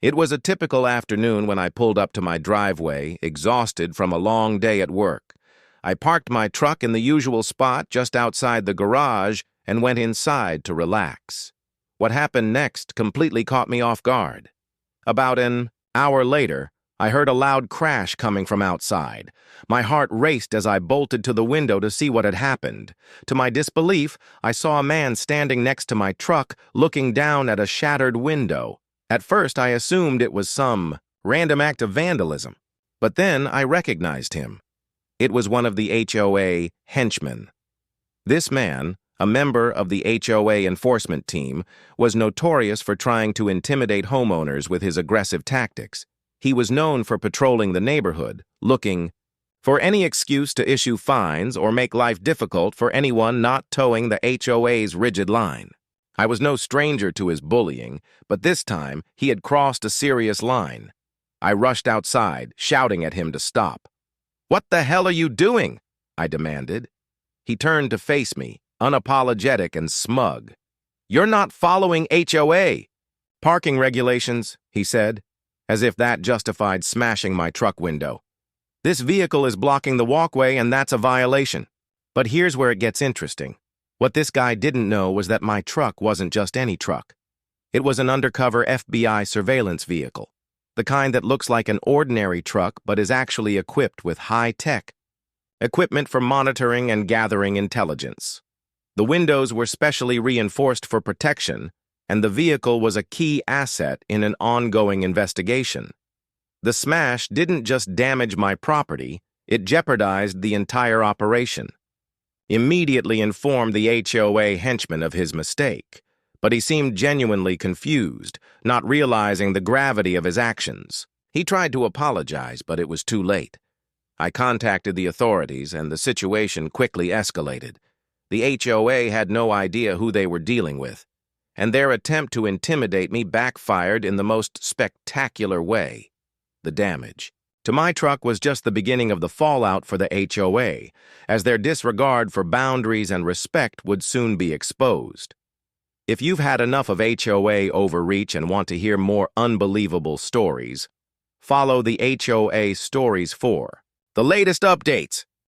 It was a typical afternoon when I pulled up to my driveway, exhausted from a long day at work. I parked my truck in the usual spot just outside the garage and went inside to relax. What happened next completely caught me off guard. About an hour later, I heard a loud crash coming from outside. My heart raced as I bolted to the window to see what had happened. To my disbelief, I saw a man standing next to my truck, looking down at a shattered window. At first, I assumed it was some random act of vandalism, but then I recognized him. It was one of the HOA Henchmen. This man, a member of the HOA enforcement team, was notorious for trying to intimidate homeowners with his aggressive tactics. He was known for patrolling the neighborhood, looking for any excuse to issue fines or make life difficult for anyone not towing the HOA's rigid line. I was no stranger to his bullying, but this time he had crossed a serious line. I rushed outside, shouting at him to stop. "What the hell are you doing?" I demanded. He turned to face me, unapologetic and smug. "You're not following HOA parking regulations," he said, as if that justified smashing my truck window. "This vehicle is blocking the walkway and that's a violation." But here's where it gets interesting. What this guy didn't know was that my truck wasn't just any truck. It was an undercover FBI surveillance vehicle, the kind that looks like an ordinary truck but is actually equipped with high-tech equipment for monitoring and gathering intelligence. The windows were specially reinforced for protection, and the vehicle was a key asset in an ongoing investigation. The smash didn't just damage my property, it jeopardized the entire operation. Immediately informed the HOA henchman of his mistake, but he seemed genuinely confused, not realizing the gravity of his actions. He tried to apologize, but it was too late. I contacted the authorities, and the situation quickly escalated. The HOA had no idea who they were dealing with, and their attempt to intimidate me backfired in the most spectacular way. The damage to my truck was just the beginning of the fallout for the HOA, as their disregard for boundaries and respect would soon be exposed. If you've had enough of HOA overreach and want to hear more unbelievable stories, follow the HOA Stories for the latest updates.